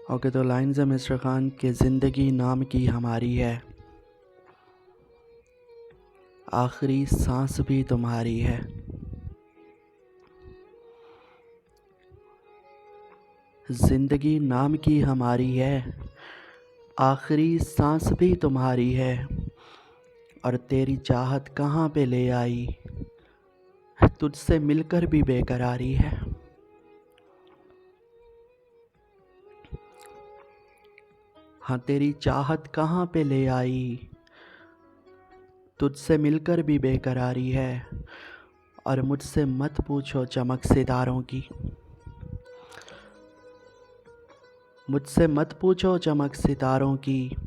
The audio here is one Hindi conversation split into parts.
ओके, तो लाइन्स है मिस्टर खान कि ज़िंदगी नाम की हमारी है, आखिरी सांस भी तुम्हारी है। ज़िंदगी नाम की हमारी है, आखिरी सांस भी तुम्हारी है। और तेरी चाहत कहाँ पे ले आई, तुझसे मिलकर भी बेकरारी है। हाँ, तेरी चाहत कहाँ पे ले आई, तुझसे मिलकर भी बेकरारी है। और मुझसे मत पूछो चमक सितारों की, मुझसे मत पूछो चमक सितारों की,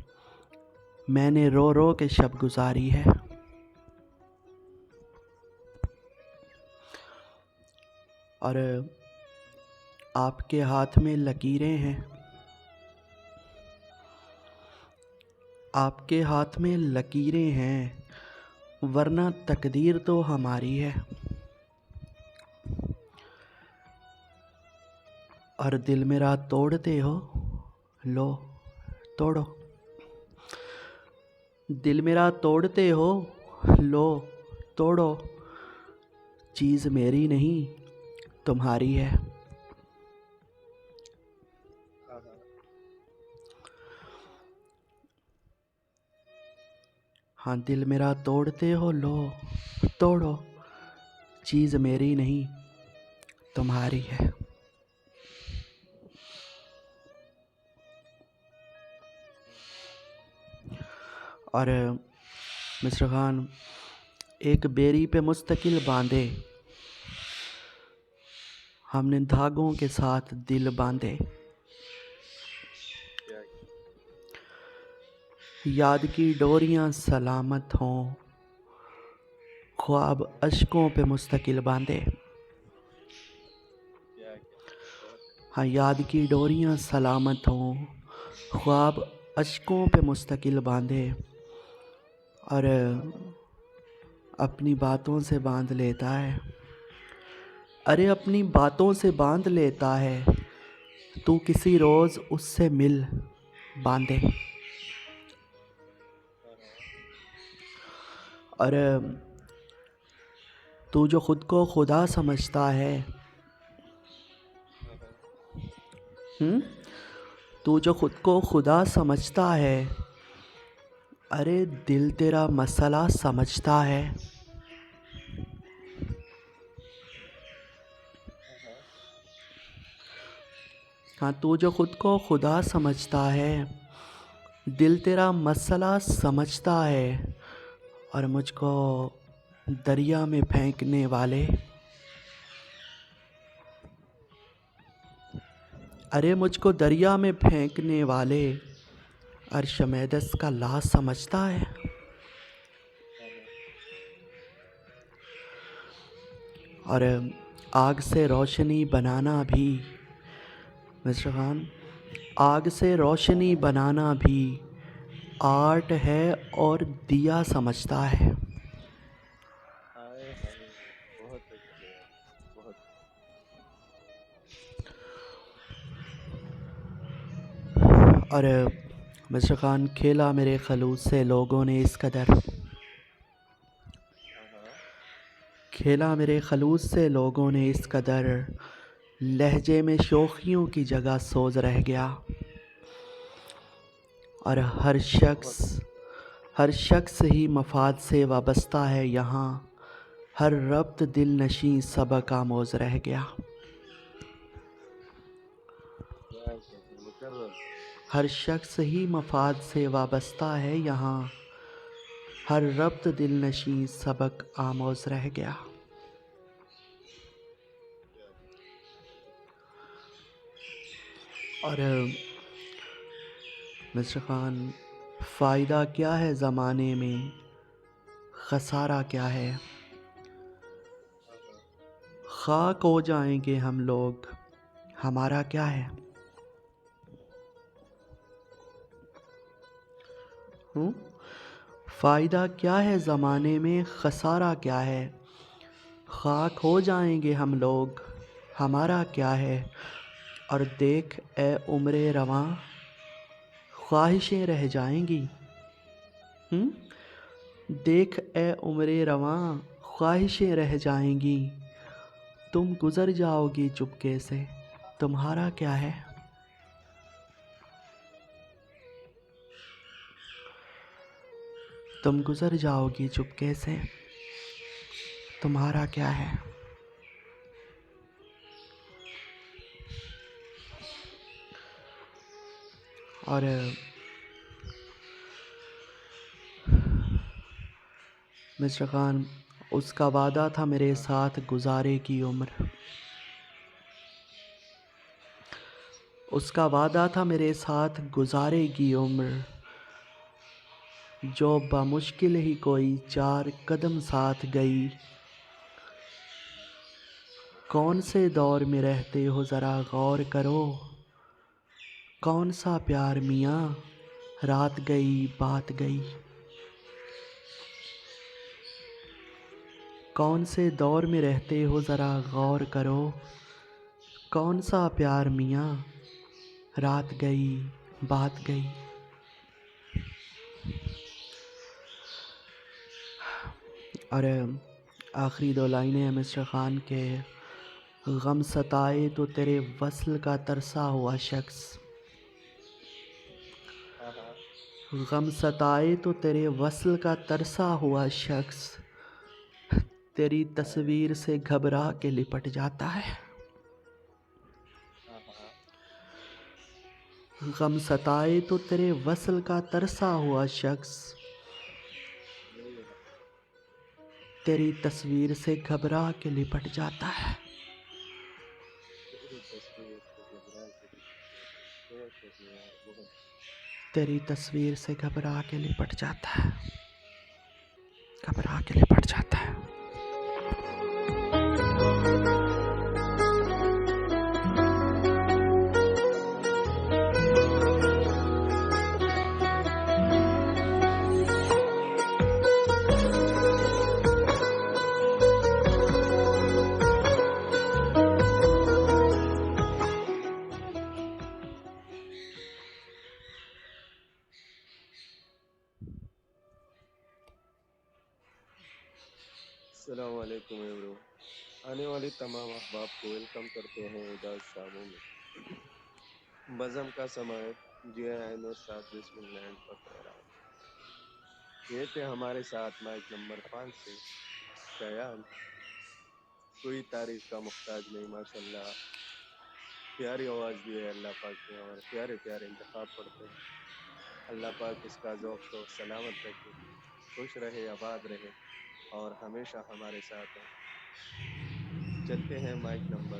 मैंने रो रो के शब गुजारी है। और आपके हाथ में लकीरें हैं, आपके हाथ में लकीरें हैं, वरना तकदीर तो हमारी है। और दिल मेरा तोड़ते हो, लो तोड़ो। दिल मेरा तोड़ते हो, लो तोड़ो। चीज़ मेरी नहीं तुम्हारी है। हाँ, दिल मेरा तोड़ते हो, लो तोड़ो। चीज़ मेरी नहीं तुम्हारी है। और मिस्टर खान, एक बेरी पे मुस्तकिल बांधे हमने धागों के साथ दिल बांधे। याद की डोरियां सलामत हों, ख्वाब अश्कों पे मुस्तकिल बांधे। हाँ, याद की डोरियां सलामत हों, ख्वाब अश्कों पे मुस्तकिल बांधे। और अपनी बातों से बांध लेता है, अरे अपनी बातों से बांध लेता है, तू किसी रोज़ उससे मिल बांधे। और तू जो खुद को खुदा समझता है, तू जो खुद को खुदा समझता है, अरे दिल तेरा मसला समझता है। हाँ, तू जो खुद को खुदा समझता है, दिल तेरा मसला समझता है। और मुझको दरिया में फेंकने वाले, अरे मुझको दरिया में फेंकने वाले अर्शमेदस का लाश समझता है। और आग से रोशनी बनाना भी मिस्टर खान, आग से रोशनी बनाना भी आर्ट है और दिया समझता है। बहुत अच्छे, बहुत। और मिस्टर खान, खेला मेरे खलूस से लोगों ने इस कदर, खेला मेरे खलूस से लोगों ने इस कदर, लहजे में शोखियों की जगह सोज रह गया। और हर शख्स ही मफाद से वाबस्ता है यहाँ, हर रब्त दिल नशी सबक आमोज रह गया। हर शख्स ही मफाद से वाबस्ता है यहाँ, हर रब्त दिल नशी सबक आमोज रह गया। और मिस्टर खान, फ़ायदा क्या है ज़माने में, खसारा क्या है। खाक हो जाएंगे हम लोग, हमारा क्या है। फ़ायदा क्या है ज़माने में, खसारा क्या है। खाक हो जाएंगे हम लोग, हमारा क्या है। और देख ए उम्रे रवां ख्वाहिशें रह जाएंगी। देख ए उम्रे रवां ख्वाहिशें रह जाएंगी। तुम गुज़र जाओगी चुपके से, तुम्हारा क्या है। तुम गुज़र जाओगी चुपके से, तुम्हारा क्या है। और मिस्टर खान, उसका वादा था मेरे हाँ साथ गुजारे की उम्र। उसका वादा था मेरे साथ गुजारे की उम्र। जो बामुश्किल ही कोई 4 कदम साथ गई। कौन से दौर में रहते हो ज़रा गौर करो। कौन सा प्यार मियाँ, रात गई बात गई। कौन से दौर में रहते हो ज़रा गौर करो। कौन सा प्यार मियाँ, रात गई बात गई। और आखिरी 2 लाइनें हैं मिस्टर खान के। गम सताए तो तेरे वस्ल का तरसा हुआ शख्स। हाँ हाँ। गम सताए तो तेरे वस्ल का तरसा हुआ शख्स। तेरी अरे तस्वीर से घबरा के लिपट जाता है। हाँ हाँ। गम सताए तो तेरे वस्ल का तरसा हुआ शख्स। यही है। तेरी तस्वीर से घबरा के लिपट जाता है। तेरी तस्वीर से घबरा के बहुत सही यार, बहुत। तेरी तस्वीर से घबरा के लिपट जाता है। घबरा के लिपट जाता है। अस्सलाम वालेकुम एब्रो। आने वाले तमाम अहबाब को वेलकम करते हैं उदास शामों में। बज़म का समय जिया आइनो शाद बिस्मिल्लाह पर ठहराओ। ये थे हमारे साथ माइक नंबर 5 से शयान। कोई तारीफ का मुख्ताज नहीं माशाल्लाह। प्यारी आवाज़ दी है अल्लाह पाक ने और प्यारे प्यारे इंतखाब पढ़ते हैं। अल्लाह पाक इसका ज़ौक़ शौक़ सलामत रखे, खुश रहे, आबाद रहे और हमेशा हमारे साथ हैं। चलते हैं माइक नंबर